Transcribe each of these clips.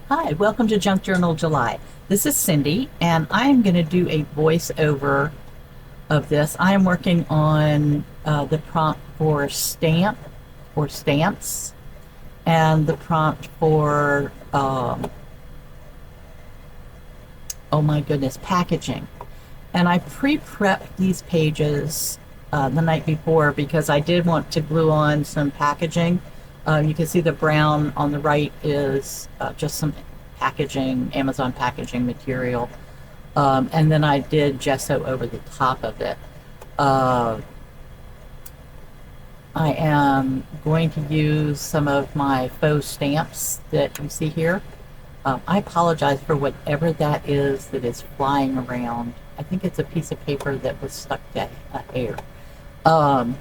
Hi, welcome to Junk Journal July. This is Cindy, and I am going to do a voiceover of this. I am working on the prompt for stamp or stamps and the prompt for, oh my goodness, packaging. And I pre-prepped these pages the night before because I did want to glue on some packaging. You can see the brown on the right is just some packaging, Amazon packaging material. And then I did gesso over the top of it. Uh, I am going to use some of my faux stamps that you see here. I apologize for whatever that is flying around. I think it's a piece of paper that was stuck to air. Um,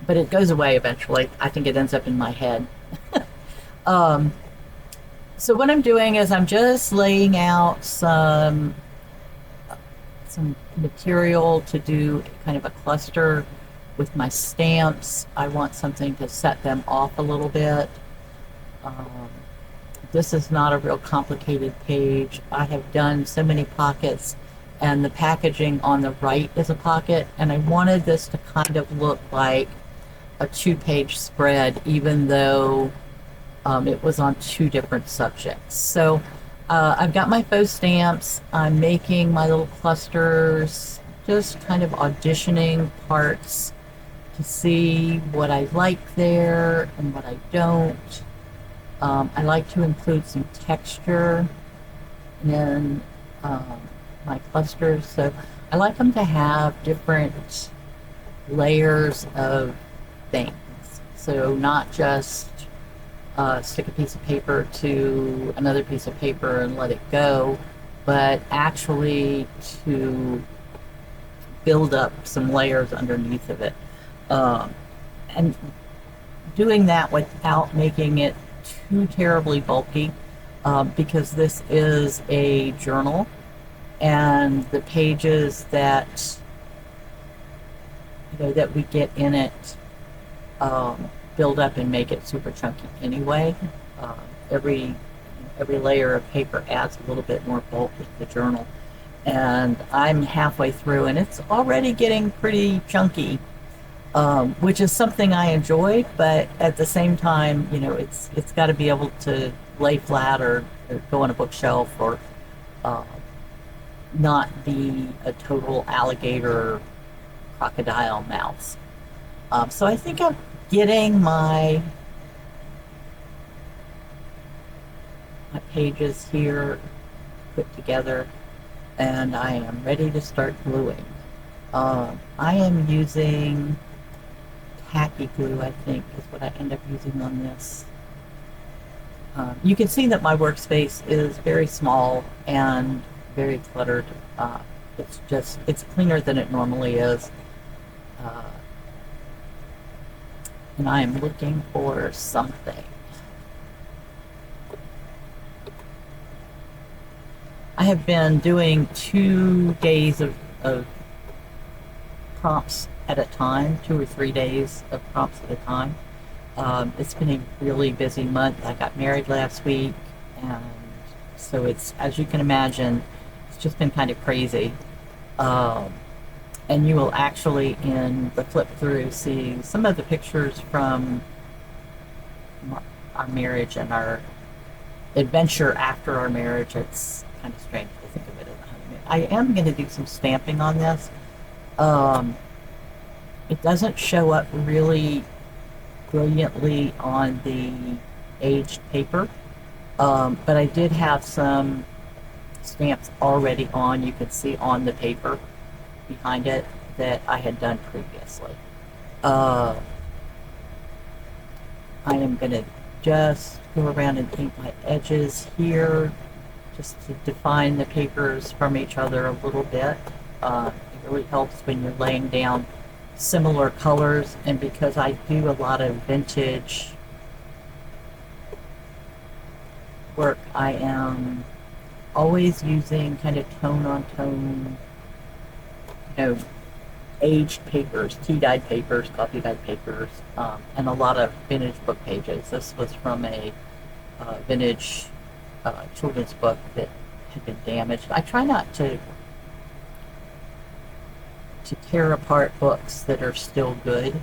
but it goes away eventually. I think it ends up in my head. um, so what I'm doing is I'm just laying out some material to do kind of a cluster with my stamps. I want something to set them off a little bit. Um, this is not a real complicated page. I have done so many pockets, and the packaging on the right is a pocket, and I wanted this to kind of look like a two-page spread, even though it was on two different subjects. So I've got my faux stamps. I'm making my little clusters, just kind of auditioning parts to see what I like there and what I don't. I like to include some texture in my clusters. So I like them to have different layers of things. So not just stick a piece of paper to another piece of paper and let it go, but actually to build up some layers underneath of it. And doing that without making it too terribly bulky, because this is a journal, and the pages that that we get in it build up and make it super chunky anyway. Uh, every every layer of paper adds a little bit more bulk to the journal, and I'm halfway through, and it's already getting pretty chunky, which is something I enjoy. But at the same time, it's got to be able to lay flat or go on a bookshelf or uh, not be a total alligator crocodile mouth. So I think I'm getting my pages here put together, and I am ready to start gluing. I am using tacky glue, I think, is what I end up using on this. You can see that my workspace is very small and very cluttered. It's cleaner than it normally is. Uh, and I am looking for something. I have been doing 2 days of prompts at a time, 2 or 3 days of prompts at a time. It's been a really busy month. I got married last week, and so it's, as you can imagine, it's just been kind of crazy. And you will actually, in the flip through, see some of the pictures from our marriage and our adventure after our marriage. It's kind of strange to think of it as a honeymoon. I am going to do some stamping on this. It doesn't show up really brilliantly on the aged paper, but I did have some stamps already on. You could see on the paper behind it that I had done previously. I am going to just go around and paint my edges here just to define the papers from each other a little bit. It really helps when you're laying down similar colors, and because I do a lot of vintage work, I am always using kind of tone on tone, aged papers, tea-dyed papers, coffee-dyed papers, and a lot of vintage book pages. This was from a vintage children's book that had been damaged. I try not to tear apart books that are still good,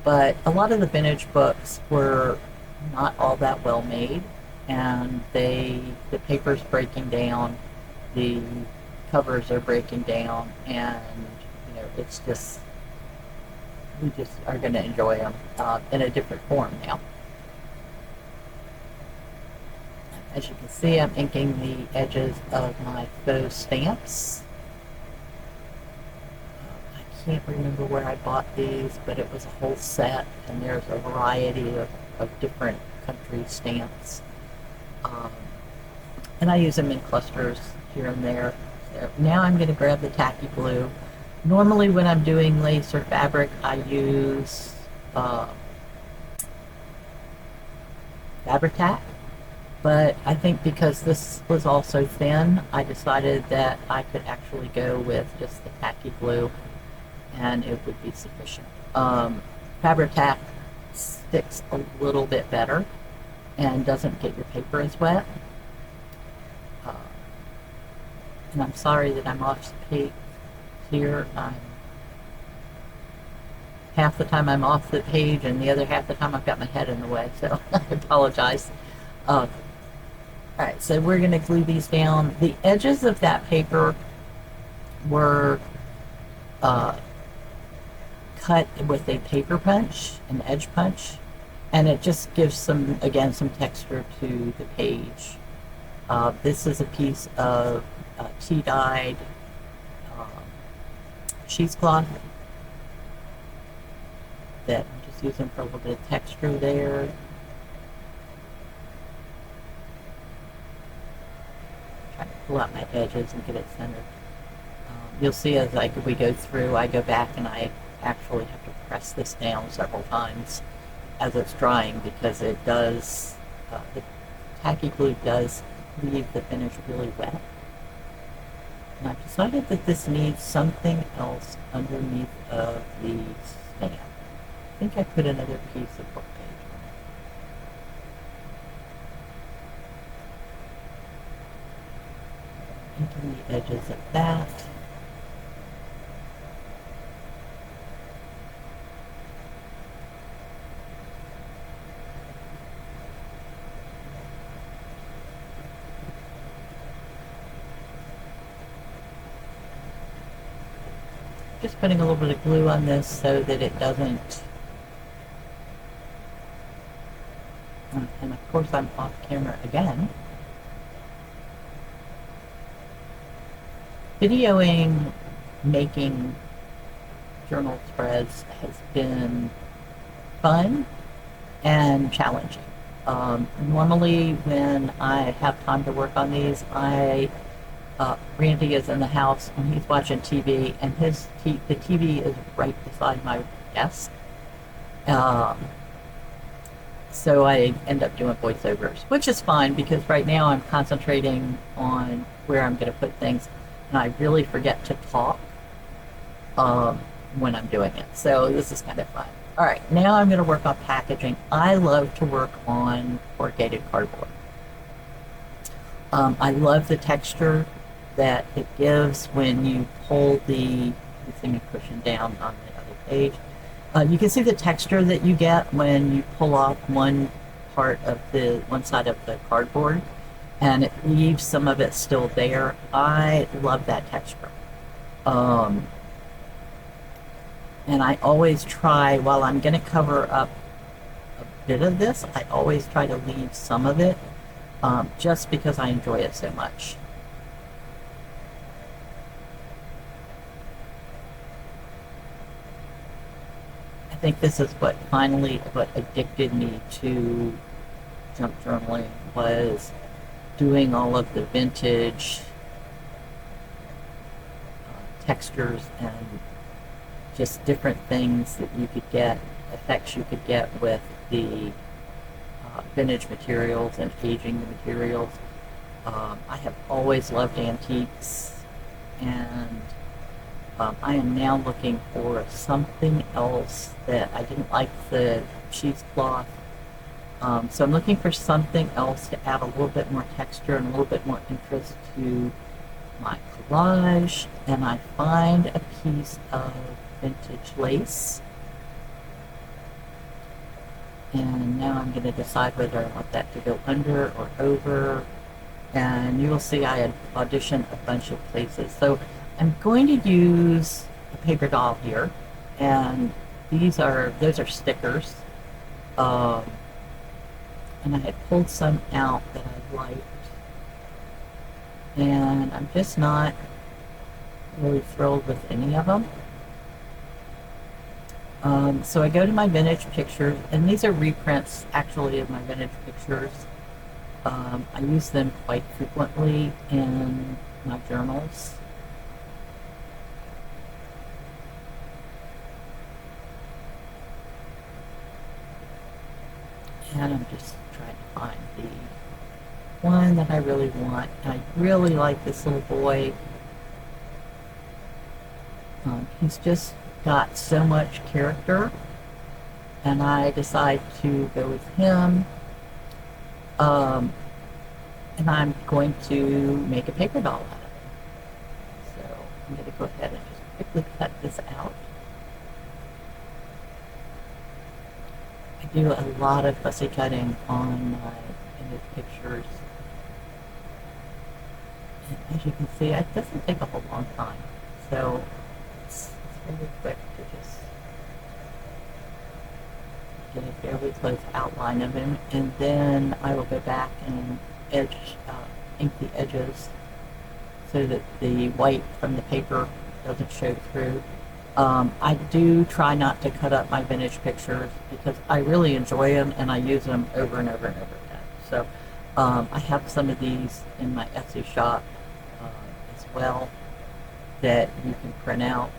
but a lot of the vintage books were not all that well made, and the paper's breaking down, the covers are breaking down, and it's just, we just are going to enjoy them in a different form now. As you can see, I'm inking the edges of my faux stamps. I can't remember where I bought these, but it was a whole set, and there's a variety of different country stamps. And I use them in clusters here and there. So now I'm going to grab the tacky glue. Normally when I'm doing lace or fabric, I use fabric tack. But I think because this was also thin, I decided that I could actually go with just the tacky glue and it would be sufficient. Fabric tack sticks a little bit better and doesn't get your paper as wet. And I'm sorry that I'm off the page here. Half the time I'm off the page and the other half the time I've got my head in the way, so I apologize. Alright, so we're going to glue these down. The edges of that paper were cut with a paper punch, an edge punch, and it just gives some texture to the page. This is a piece of tea-dyed cheesecloth that I'm just using for a little bit of texture there. Trying to pull out my edges and get it centered. You'll see as we go through, I go back and I actually have to press this down several times as it's drying, because it does, the tacky glue does leave the finish really wet. And I've decided that this needs something else underneath of the stamp. I think I put another piece of book page on it. Into the edges of that. Just putting a little bit of glue on this so that it doesn't, and of course I'm off camera again. Videoing making journal spreads has been fun and challenging. Normally when I have time to work on these, Randy is in the house and he's watching TV, and the TV is right beside my desk. So I end up doing voiceovers, which is fine because right now I'm concentrating on where I'm going to put things, and I really forget to talk when I'm doing it. So this is kind of fun. All right, now I'm going to work on packaging. I love to work on corrugated cardboard. I love the texture that it gives when you pull the, let's see me pushing down on the other page. You can see the texture that you get when you pull off one side of the cardboard, and it leaves some of it still there. I love that texture. And I always try, while I'm going to cover up a bit of this, I always try to leave some of it, just because I enjoy it so much. I think this is what addicted me to junk journaling, was doing all of the vintage textures and just different things that you could get, effects you could get with the vintage materials and aging the materials. I have always loved antiques, and I am now looking for something else that I didn't like the cheesecloth. So I'm looking for something else to add a little bit more texture and a little bit more interest to my collage, and I find a piece of vintage lace, and now I'm going to decide whether I want that to go under or over, and you will see I had auditioned a bunch of places. So I'm going to use a paper doll here, and those are stickers, um, and I had pulled some out that I liked, and I'm just not really thrilled with any of them. So I go to my vintage pictures, and these are reprints actually of my vintage pictures. I use them quite frequently in my journals. And I'm just trying to find the one that I really want. And I really like this little boy. He's just got so much character, and I decide to go with him. And I'm going to make a paper doll out of it. So I'm going to go ahead and just quickly cut this out. I do a lot of fussy cutting on my image pictures. And as you can see, it doesn't take a whole long time. So it's really quick to just get a fairly close outline of him, and then I will go back and ink the edges so that the white from the paper doesn't show through. I do try not to cut up my vintage pictures because I really enjoy them and I use them over and over and over again. So I have some of these in my Etsy shop as well that you can print out.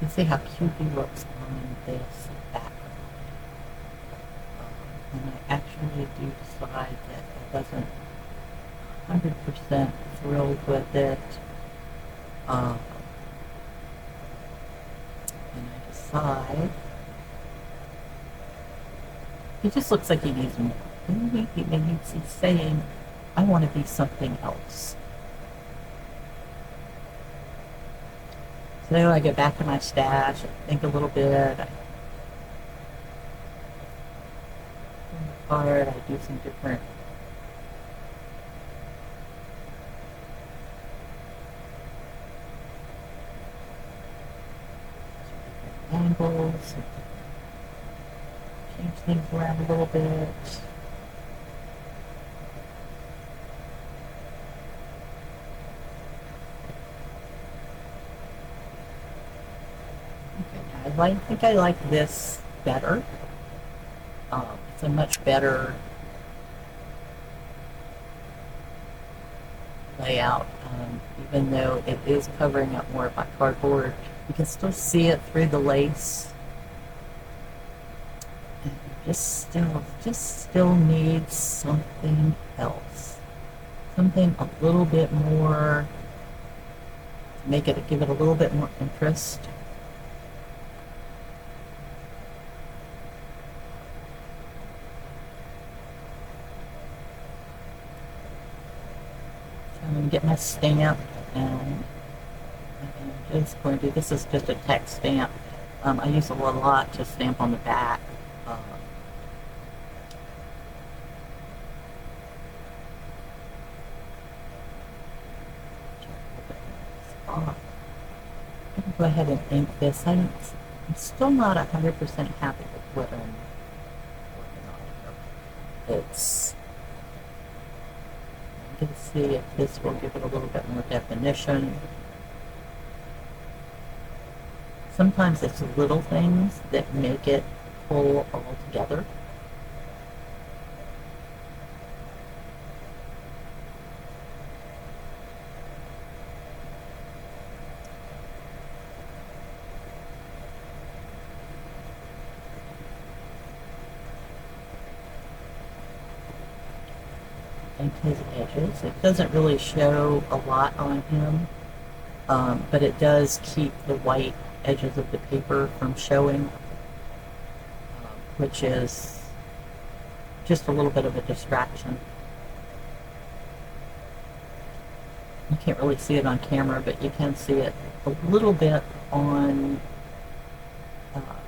You see how cute he looks on this background. And I actually do decide that I wasn't 100% thrilled with it. And I decide he just looks like he needs more. Maybe he's saying, I want to be something else. So then I go back to my stash, I think a little bit, I I do some different angles, change things around a little bit. Okay, I think I like this better. It's a much better layout, even though it is covering up more of my cardboard. You can still see it through the lace. And just still needs something else. Something a little bit more, give it a little bit more interest. I'm going to get my stamp, and I'm just going to, this is just a text stamp. I use a lot to stamp on the back. I'm going to go ahead and ink this. I'm still not 100% happy with what I'm working on here. I'm going to see if this will give it a little bit more definition. Sometimes it's little things that make it pull all together. paint his edges. It doesn't really show a lot on him, but it does keep the white edges of the paper from showing, which is just a little bit of a distraction. You can't really see it on camera, but you can see it a little bit on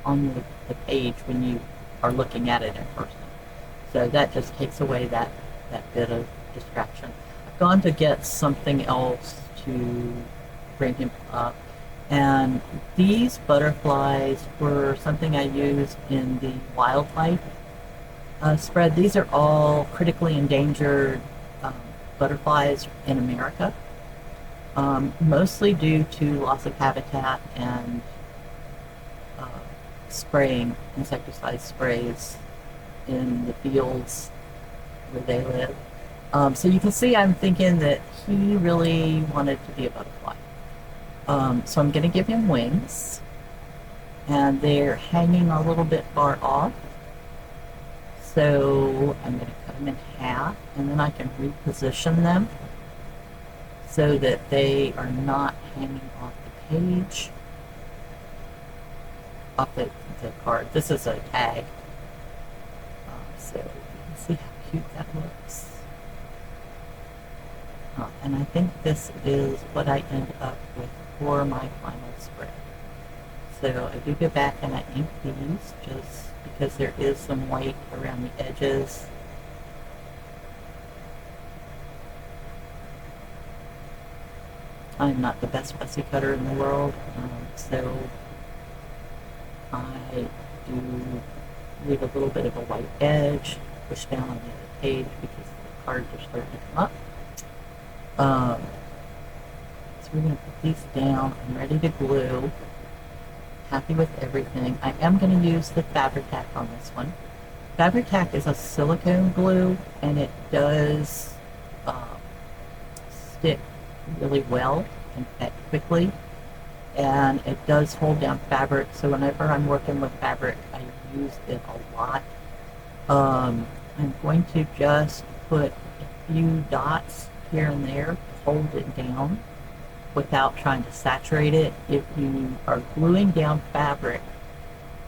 the page when you are looking at it in person. So that just takes away that bit of distraction. I've gone to get something else to bring him up, and these butterflies were something I used in the wildlife spread. These are all critically endangered butterflies in America, mostly due to loss of habitat and spraying, insecticide sprays in the fields where they live. So you can see I'm thinking that he really wanted to be a butterfly. So I'm going to give him wings, and they're hanging a little bit far off. So I'm going to cut them in half, and then I can reposition them so that they are not hanging off the page, off the card. This is a tag, so you can see how cute that looks. And I think this is what I end up with for my final spread. So I do go back and I ink these just because there is some white around the edges. I'm not the best fussy cutter in the world, so I do leave a little bit of a white edge, push down on the other page because the cards are starting to come up. So we're going to put these down. I'm ready to glue. Happy with everything. I am going to use the Fabri-Tac on this one. Fabri-Tac is a silicone glue, and it does stick really well and quickly, and it does hold down fabric. So whenever I'm working with fabric, I use it a lot. I'm going to just put a few dots here and there to hold it down without trying to saturate it. If you are gluing down fabric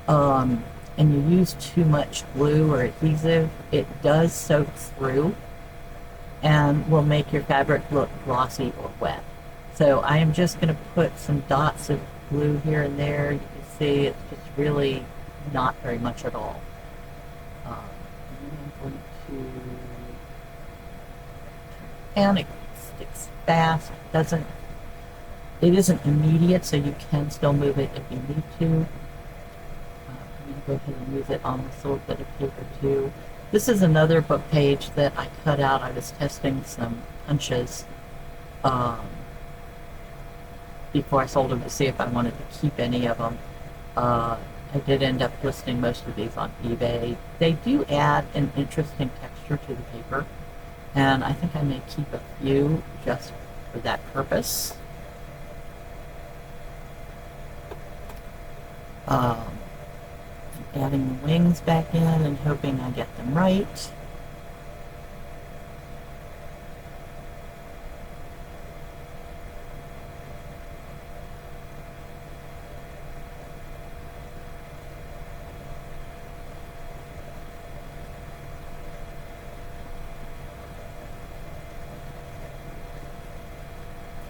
and you use too much glue or adhesive, it does soak through and will make your fabric look glossy or wet. So I am just going to put some dots of glue here and there. You can see it's just really not very much at all. And then I'm going to, and it sticks fast. It isn't immediate, so you can still move it if you need to. I'm going to go ahead and use it on this little bit of paper too. This is another book page that I cut out. I was testing some punches before I sold them to see if I wanted to keep any of them. I did end up listing most of these on eBay. They do add an interesting texture to the paper, and I think I may keep a few just for that purpose. Adding the wings back in and hoping I get them right.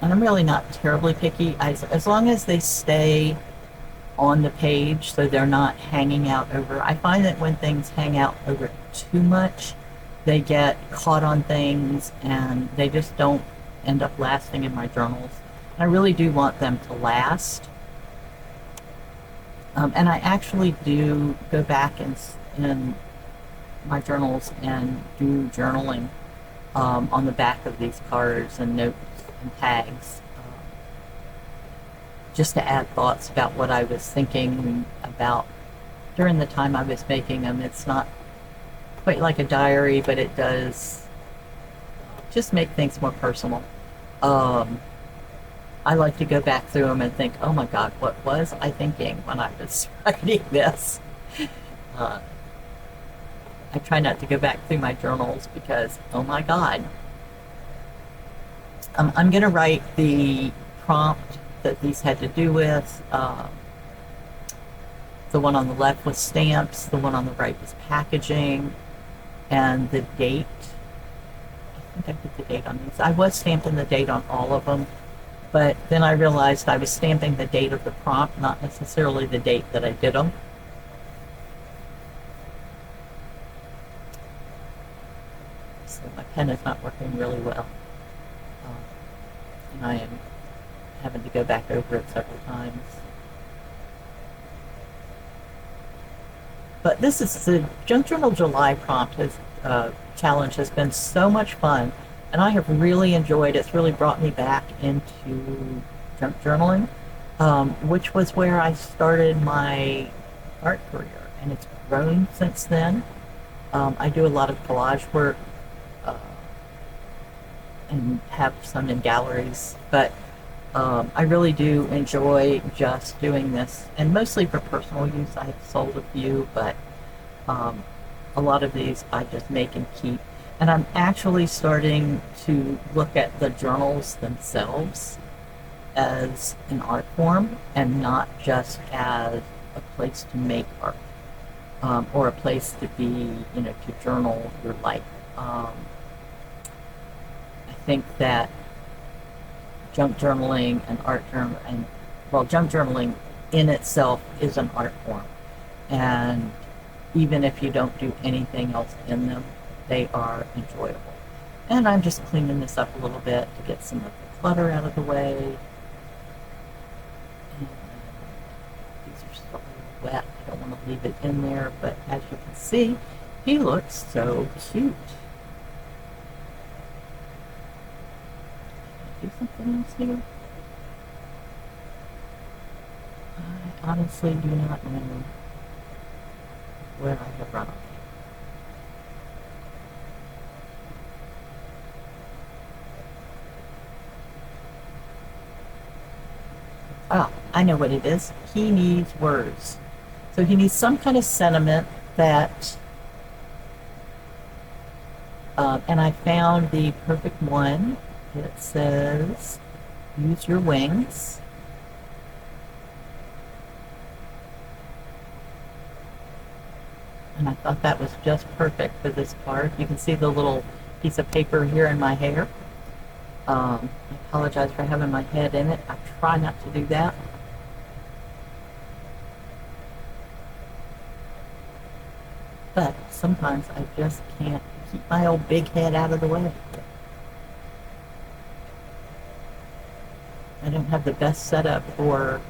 And I'm really not terribly picky, as long as they stay on the page so they're not hanging out over. I find that when things hang out over too much, they get caught on things and they just don't end up lasting in my journals. I really do want them to last. And I actually do go back in my journals and do journaling on the back of these cards and notes and tags, just to add thoughts about what I was thinking about during the time I was making them. It's not quite like a diary, but it does just make things more personal. I like to go back through them and think, oh my God, what was I thinking when I was writing this? I try not to go back through my journals because, oh my God. I'm going to write the prompt that these had to do with. The one on the left was stamps, the one on the right was packaging, and the date. I think I put the date on these. I was stamping the date on all of them, but then I realized I was stamping the date of the prompt, not necessarily the date that I did them. So my pen is not working really well. And I am having to go back over it several times. But this is the Junk Journal July prompt challenge has been so much fun, and I have really enjoyed it. It's really brought me back into junk journaling, which was where I started my art career, and it's grown since then. I do a lot of collage work and have some in galleries, but I really do enjoy just doing this, and mostly for personal use. I have sold a few, but a lot of these I just make and keep. And I'm actually starting to look at the journals themselves as an art form and not just as a place to make art, or a place to be, to journal your life. I think that junk journaling and art journal junk journaling in itself is an art form, and even if you don't do anything else in them, they are enjoyable. And I'm just cleaning this up a little bit to get some of the clutter out of the way. And these are still a little wet. I don't want to leave it in there, but as you can see, he looks so cute. Do something else here? I honestly do not know where I have run off. Ah, I know what it is. He needs words. So he needs some kind of sentiment that, and I found the perfect one. It says, use your wings. And I thought that was just perfect for this card. You can see the little piece of paper here in my hair. I apologize for having my head in it. I try not to do that. But sometimes I just can't keep my old big head out of the way. I don't have the best setup for...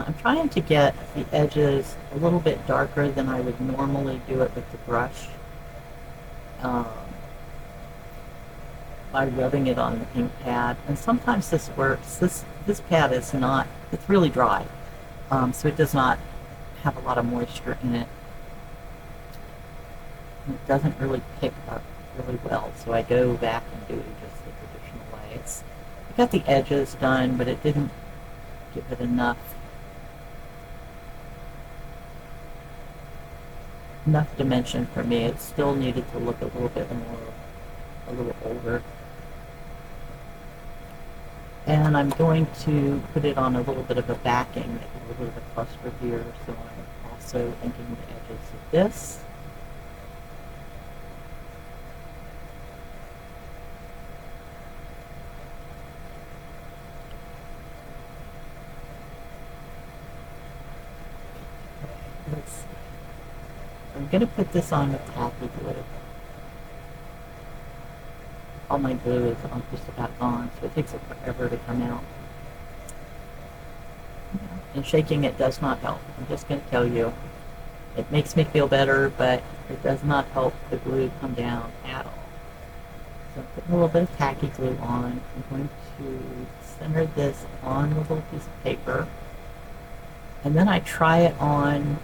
I'm trying to get the edges a little bit darker than I would normally do it with the brush. By rubbing it on the ink pad. And sometimes this works. This pad is not, it's really dry. So it does not have a lot of moisture in it. And it doesn't really pick up really well. So I go back and do it just the traditional ways. I got the edges done, but it didn't give it enough dimension for me. It still needed to look a little bit more, a little older. And I'm going to put it on a little bit of a backing, make a little bit of a cluster here. So I'm also inking the edges of this. Let's see. I'm going to put this on with tacky glue. All my glue is just about gone, so it takes it forever to come out. And shaking it does not help. I'm just going to tell you. It makes me feel better, but it does not help the glue come down at all. So I'm putting a little bit of tacky glue on. I'm going to center this on the little piece of paper. And then I try it on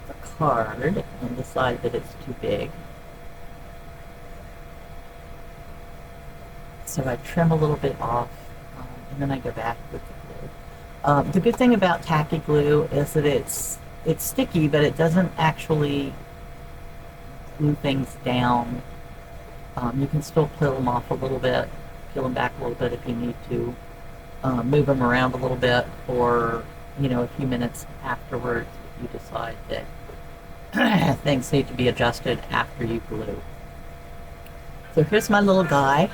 the card and decide that it's too big. So I trim a little bit off, and then I go back with the The good thing about tacky glue is that it's sticky, but it doesn't actually glue things down. You can still peel them off a little bit, peel them back a little bit if you need to, move them around a little bit, or a few minutes afterwards if you decide that things need to be adjusted after you glue. So here's my little guy.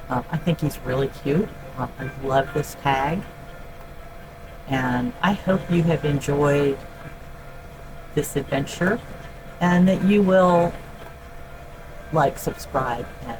I think he's really cute. I love this tag. And I hope you have enjoyed this adventure and that you will like, subscribe, and